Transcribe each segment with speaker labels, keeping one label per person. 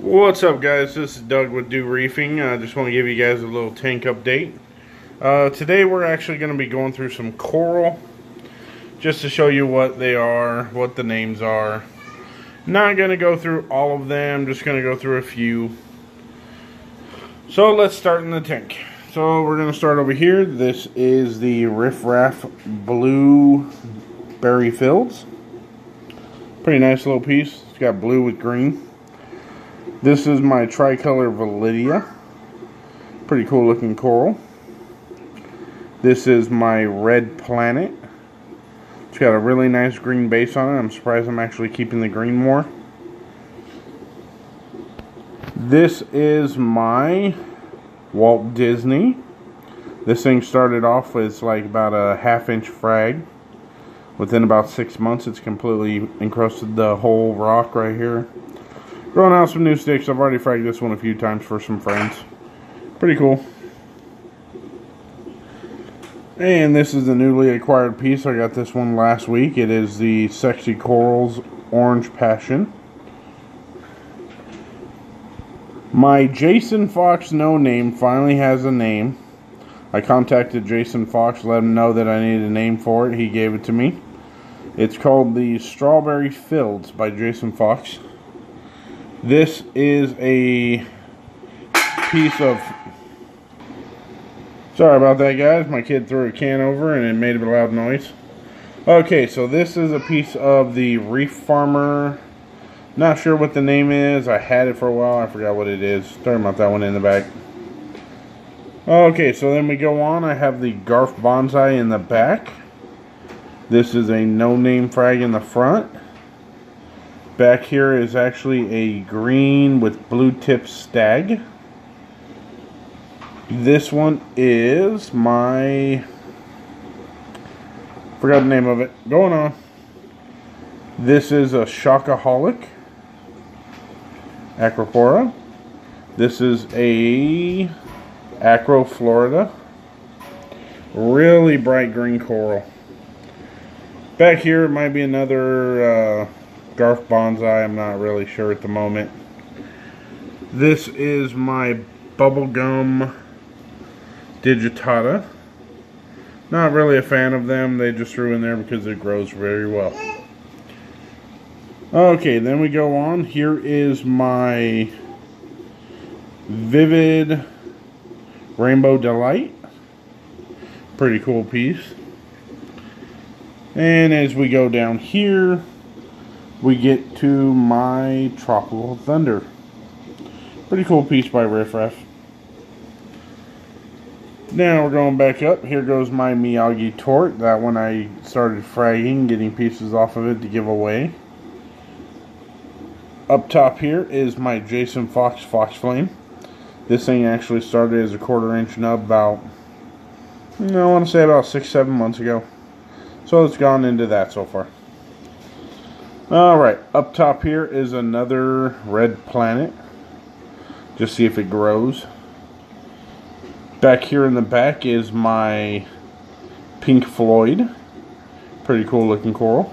Speaker 1: What's up, guys? This is Doug with Do Reefing. I just want to give you guys a little tank update. Today we're actually going to be going through some coral just to show you what they are, what the names are. Not going to go through all of them, just going to go through a few. So let's start in the tank. So we're going to start over here. This is the Riff Raff Blueberry Fields. Pretty nice little piece. It's got blue with green. This is my tricolor Validia. Pretty cool looking coral. This is my Red Planet. It's got a really nice green base on it. I'm surprised I'm actually keeping the green more. This is my Walt Disney. This thing started off with like about a ½ inch frag. Within about 6 months, it's completely encrusted the whole rock right here. Growing out some new sticks. I've already fragged this one a few times for some friends. Pretty cool. And this is the newly acquired piece. I got this one last week. It is the Sexy Corals Orange Passion. My Jason Fox No Name finally has a name. I contacted Jason Fox, let him know that I needed a name for it. He gave it to me. It's called the Strawberry Fields by Jason Fox. This is a piece of... Sorry about that, guys. My kid threw a can over and it made a loud noise. Okay, so this is a piece of the Reef Farmer. Not sure what the name is. I had it for a while. I forgot what it is. Sorry about that one in the back. Okay, so then we go on. I have the Garf Bonsai in the back. This is a no-name frag in the front. Back here is actually a green with blue tip stag. This one is my... forgot the name of it. Going on. This is a Shockaholic Acropora. This is a Acro Florida. Really bright green coral. Back here it might be another Garf Bonsai. I'm not really sure at the moment. This is my Bubblegum Digitata. Not really a fan of them. They just threw in there because it grows very well. Okay, then we go on. Here is my Vivid Rainbow Delight. Pretty cool piece. And as we go down here, we get to my Tropical Thunder. Pretty cool piece by Riff Raff. Now we're going back up. Here goes my Miyagi Tort. That one I started fragging, getting pieces off of it to give away. Up top here is my Jason Fox Fox Flame. This thing actually started as a 1/4 inch nub about, I want to say about 6-7 months ago. So it's gone into that so far. Alright, up top here is another Red Planet. Just see if it grows. Back here in the back is my Pink Floyd. Pretty cool looking coral.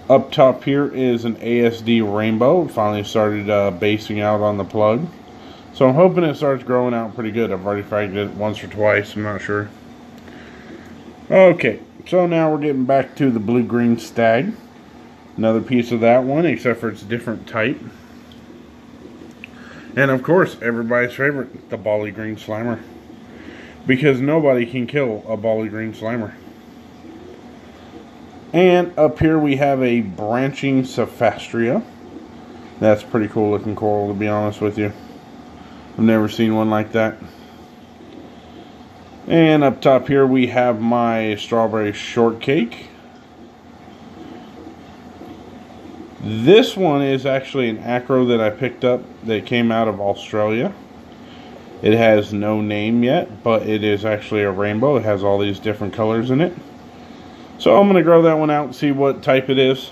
Speaker 1: Up top here is an ASD Rainbow. It finally started basing out on the plug. So I'm hoping it starts growing out pretty good. I've already fragged it once or twice, I'm not sure. Okay, so now we're getting back to the Blue-Green Stag. Another piece of that one, except for it's a different type. And of course, everybody's favorite, the Bali Green Slimer. Because nobody can kill a Bali Green Slimer. And up here we have a Branching Cephastria. That's pretty cool looking coral, to be honest with you. I've never seen one like that. And up top here we have my Strawberry Shortcake. This one is actually an acro that I picked up that came out of Australia. It has no name yet, but it is actually a rainbow. It has all these different colors in it. So I'm going to grow that one out and see what type it is.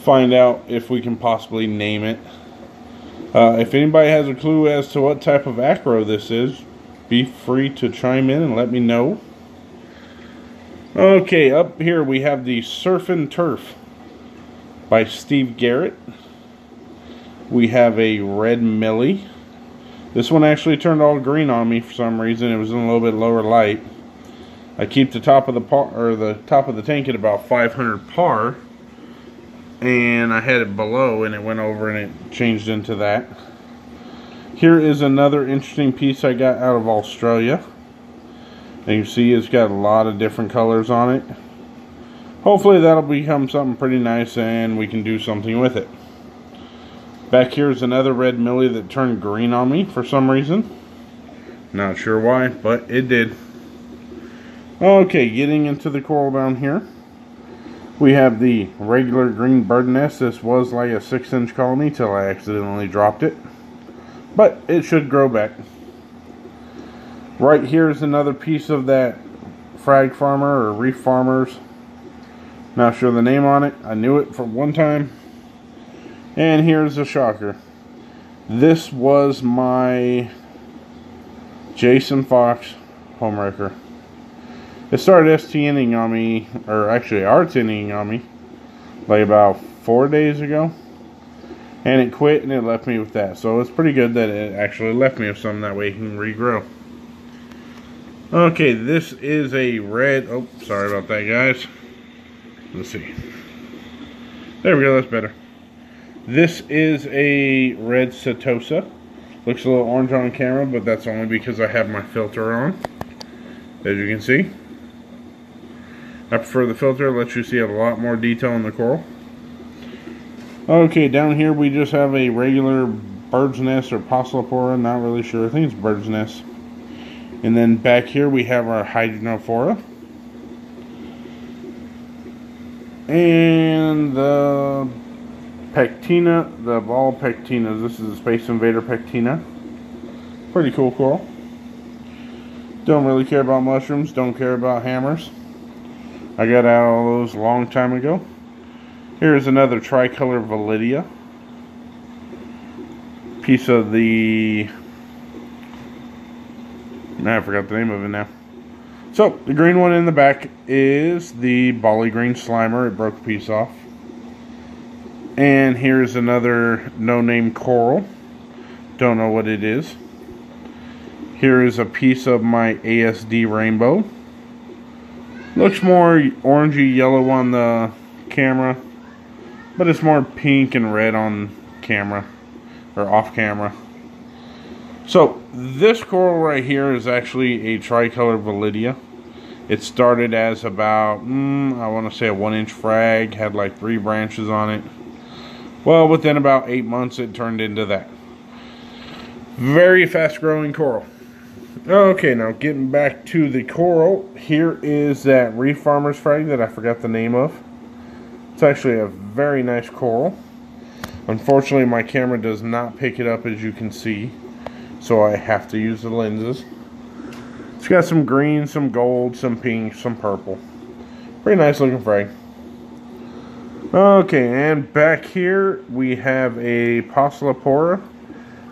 Speaker 1: Find out if we can possibly name it. If anybody has a clue as to what type of acro this is, be free to chime in and let me know. Okay, up here we have the Surf and Turf by Steve Garrett. We have a red millie. This one actually turned all green on me for some reason. It was in a little bit lower light. I keep the top of the tank at about 500 par, and I had it below, and it went over and it changed into that. Here is another interesting piece I got out of Australia. And you see it's got a lot of different colors on it. Hopefully that'll become something pretty nice and we can do something with it. Back here is another red millie that turned green on me for some reason. Not sure why, but it did. Okay, getting into the coral down here. We have the regular green bird nest. This was like a 6-inch colony till I accidentally dropped it. But it should grow back. Right here is another piece of that frag farmer or reef farmers. Not sure the name on it. I knew it from one time. And here's a shocker. This was my Jason Fox homewrecker. It started STNing on me, or actually RTNing on me, like about 4 days ago. And it quit and it left me with that. So it's pretty good that it actually left me with some, that way it can regrow. Okay, this is a red, oh, sorry about that, guys. Let's see. There we go, that's better. This is a red Setosa. Looks a little orange on camera, but that's only because I have my filter on, as you can see. I prefer the filter, it lets you see a lot more detail in the coral. Okay, down here we just have a regular bird's nest or Polypora, not really sure. I think it's bird's nest. And then back here we have our Hydrophora. And the Pectina, the ball Pectinas. This is a Space Invader Pectina. Pretty cool coral. Don't really care about mushrooms, don't care about hammers. I got out all those a long time ago. Here's another tricolor Validia. Piece of the... I forgot the name of it now. So, the green one in the back is the Bali Green Slimer. It broke a piece off. And here's another no-name coral. Don't know what it is. Here is a piece of my ASD Rainbow. Looks more orangey yellow on the camera, but it's more pink and red on camera, or off camera. So, this coral right here is actually a tricolor Validia. It started as about, I want to say a 1-inch frag, had like 3 branches on it. Well, within about 8 months it turned into that. Very fast growing coral. Okay, now getting back to the coral, here is that reef farmer's frag that I forgot the name of. It's actually a very nice coral. Unfortunately, my camera does not pick it up, as you can see, so I have to use the lenses. It's got some green, some gold, some pink, some purple. Pretty nice looking frag. Okay, and back here we have a Polypora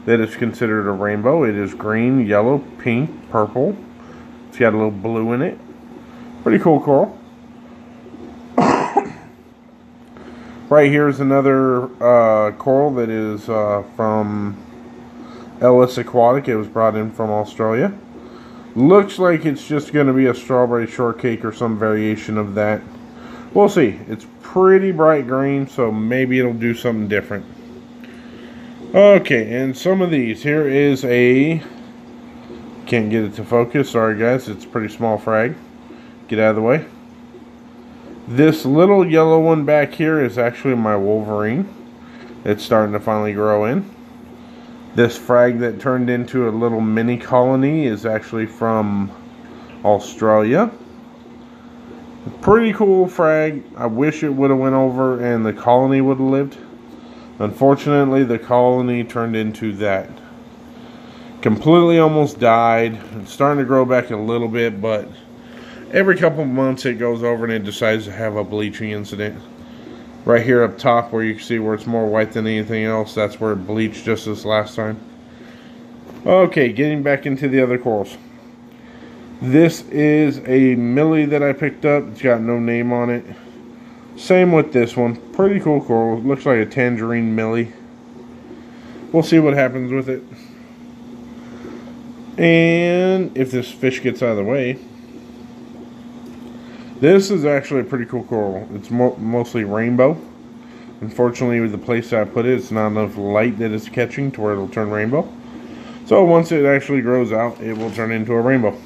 Speaker 1: that is considered a rainbow. It is green, yellow, pink, purple. It's got a little blue in it. Pretty cool coral. Right here is another coral that is from Ellis Aquatic. It was brought in from Australia. Looks like it's just going to be a strawberry shortcake or some variation of that. We'll see. It's pretty bright green, so maybe it'll do something different. Okay, and some of these. Here is a... Can't get it to focus. Sorry, guys. It's a pretty small frag. Get out of the way. This little yellow one back here is actually my Wolverine. It's starting to finally grow in. This frag that turned into a little mini colony is actually from Australia. Pretty cool frag. I wish it would have went over and the colony would have lived. Unfortunately, the colony turned into that. Completely almost died. It's starting to grow back a little bit, but every couple of months it goes over and it decides to have a bleaching incident. Right here up top where you can see where it's more white than anything else, that's where it bleached just this last time. Okay, getting back into the other corals. This is a millie that I picked up. It's got no name on it. Same with this one. Pretty cool coral. Looks like a tangerine millie. we'll see what happens with it. And if this fish gets out of the way, this is actually a pretty cool coral. It's mostly rainbow. Unfortunately, with the place I put it, it's not enough light that it's catching to where it'll turn rainbow. So once it actually grows out, it will turn into a rainbow.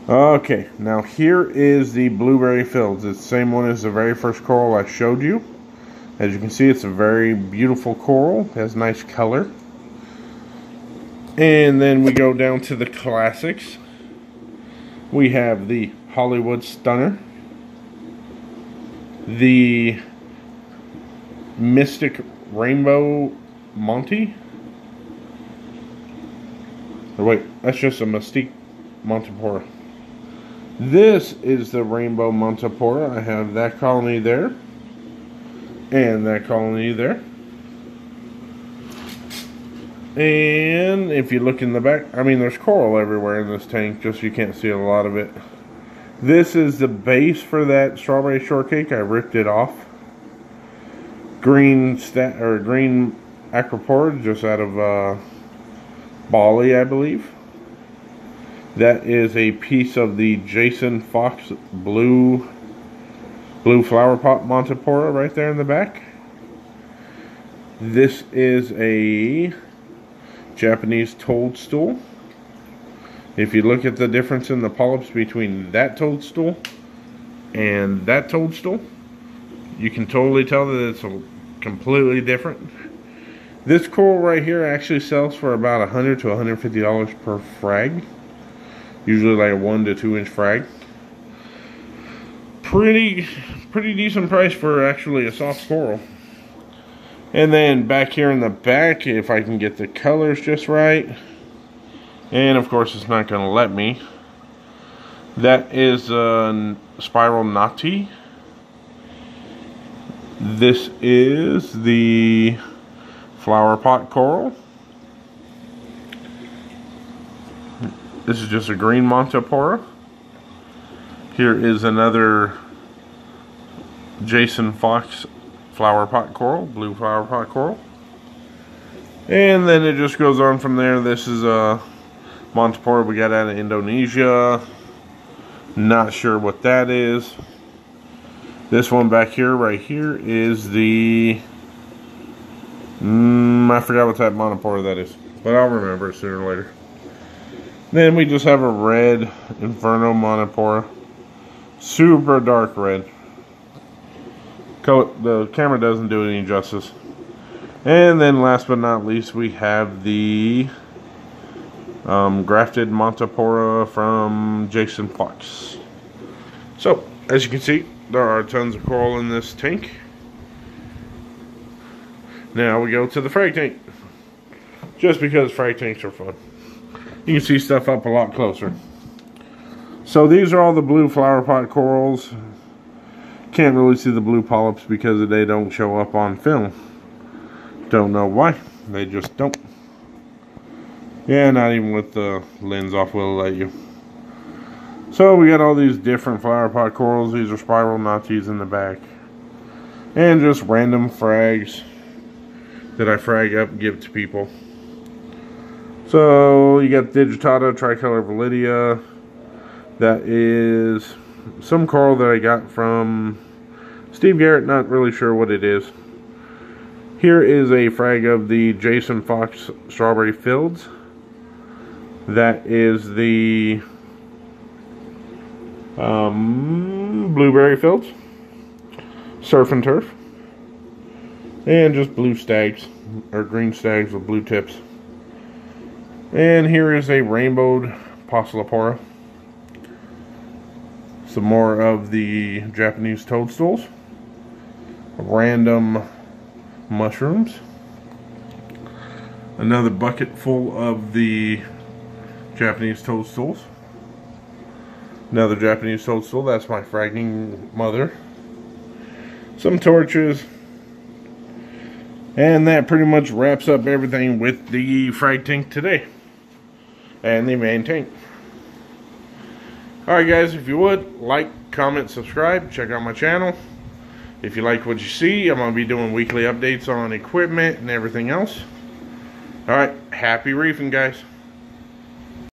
Speaker 1: Okay, now here is the blueberry fields. It's the same one as the very first coral I showed you. As you can see, it's a very beautiful coral. It has nice color. And then we go down to the classics. We have the Hollywood Stunner, the Mystic Rainbow Monty. Or wait, that's just a Mystique Montipora. This is the Rainbow Montipora. I have that colony there, and that colony there. And if you look in the back, I mean, there's coral everywhere in this tank, just you can't see a lot of it. This is the base for that strawberry shortcake. I ripped it off. Green aquapora, just out of Bali, I believe. That is a piece of the Jason Fox blue flower pot Montipora right there in the back. This is a Japanese toadstool. If you look at the difference in the polyps between that toadstool and that toadstool, you can totally tell that it's completely different. This coral right here actually sells for about $100 to $150 per frag. Usually like a 1 to 2 inch frag. Pretty decent price for actually a soft coral. And then back here in the back, if I can get the colors just right, and of course it's not going to let me, that is a spiral nati. This is the flower pot coral. This is just a green Montipora. Here is another Jason Fox flower pot coral, blue flower pot coral. And then it just goes on from there. This is a Montipora we got out of Indonesia. Not sure what that is. This one back here, right here, is the I forgot what type of Montipora that is, but I'll remember it sooner or later. Then we just have a red Inferno Montipora. Super dark red. The camera doesn't do it any justice. And then last but not least, we have the grafted Montipora from Jason Fox. So, as you can see, there are tons of coral in this tank. Now we go to the frag tank. Just because frag tanks are fun. You can see stuff up a lot closer. So these are all the blue flower pot corals. Can't really see the blue polyps because they don't show up on film. Don't know why. They just don't. Yeah, not even with the lens off will it let you. So we got all these different flower pot corals. These are spiral natis in the back. And just random frags that I frag up and give to people. So you got Digitata Tricolor Validia. That is some coral that I got from Steve Garrett, not really sure what it is. Here is a frag of the Jason Fox Strawberry Fields. That is the Blueberry Fields, Surf and Turf, and just blue stags, or green stags with blue tips. And here is a rainbowed Poecilophora. Some more of the Japanese toadstools, random mushrooms, another bucket full of the Japanese toadstools, another Japanese toadstool, that's my fragging mother, some torches, and that pretty much wraps up everything with the frag tank today and the main tank. Alright guys, if you would, like, comment, subscribe, check out my channel. If you like what you see, I'm going to be doing weekly updates on equipment and everything else. Alright, happy reefing, guys.